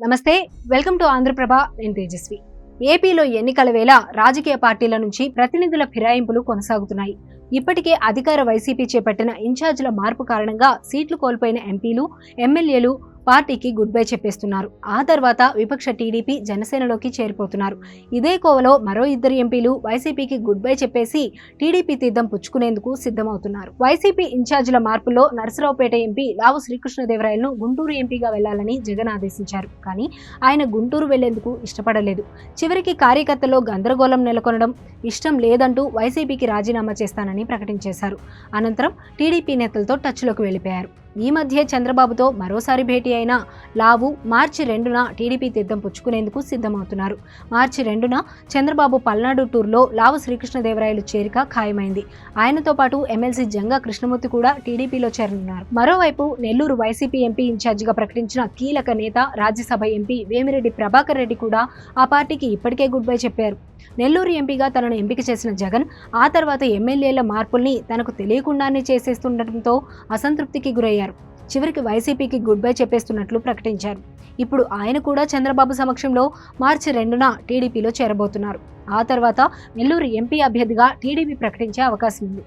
నమస్తే, welcome to Andhraprabha. నేను తేజస్వి. ఏపీలో ఎన్నికల వేళ రాజకీయ పార్టీల నుంచి ప్రతినిధుల ఫిరాయింపులు కొనసాగుతున్నాయి. ఇప్పటికే అధికార వైసీపీ చేపట్టిన ఇన్ఛార్జీల మార్పు కారణంగా సీట్లు కోల్పోయిన ఎంపీలు, ఎమ్మెల్యేలు పార్టీకి గుడ్ బై చెప్పేస్తున్నారు. ఆ తర్వాత విపక్ష టీడీపీ, జనసేనలోకి చేరిపోతున్నారు. ఇదే కోవలో మరో ఇద్దరు ఎంపీలు వైసీపీకి గుడ్ బై చెప్పేసి టీడీపీ తీర్థం పుచ్చుకునేందుకు సిద్ధమవుతున్నారు. వైసీపీ ఇన్ఛార్జీల మార్పులో నరసరావుపేట ఎంపీ లావు శ్రీకృష్ణదేవరాయలను గుంటూరు ఎంపీగా వెళ్లాలని జగన్ ఆదేశించారు. కానీ ఆయన గుంటూరు వెళ్లేందుకు ఇష్టపడలేదు. చివరికి కార్యకర్తల్లో గందరగోళం నెలకొనడం ఇష్టం లేదంటూ వైసీపీకి రాజీనామా చేస్తానని ప్రకటించేశారు. అనంతరం టీడీపీ నేతలతో టచ్లోకి వెళ్లిపోయారు. ఈ మధ్య చంద్రబాబుతో మరోసారి భేటీ అయిన లావు మార్చి 2న టీడీపీ తీర్థం పుచ్చుకునేందుకు సిద్ధమవుతున్నారు. మార్చి 2న చంద్రబాబు పల్నాడు టూర్లో లావు శ్రీకృష్ణదేవరాయలు చేరిక ఖాయమైంది. ఆయనతో పాటు ఎమ్మెల్సీ జంగా కృష్ణమూర్తి కూడా టీడీపీలో చేరనున్నారు. మరోవైపు నెల్లూరు వైసీపీ ఎంపీ ఇన్ఛార్జిగా ప్రకటించిన కీలక నేత, రాజ్యసభ ఎంపీ వేమిరెడ్డి ప్రభాకర్ రెడ్డి కూడా ఆ పార్టీకి ఇప్పటికే గుడ్ బై చెప్పారు. నెల్లూరు ఎంపీగా తనను ఎంపిక చేసిన జగన్ ఆ తర్వాత ఎమ్మెల్యేల మార్పుల్ని తనకు తెలియకుండానే చేసేస్తుండటంతో అసంతృప్తికి గురయ్యారు. చివరికి వైసీపీకి గుడ్ బై చెప్పేస్తున్నట్లు ప్రకటించారు. ఇప్పుడు ఆయన కూడా చంద్రబాబు సమక్షంలో మార్చి 2న టీడీపీలో చేరబోతున్నారు. ఆ తర్వాత నెల్లూరు ఎంపీ అభ్యర్థిగా టీడీపీ ప్రకటించే అవకాశం ఉంది.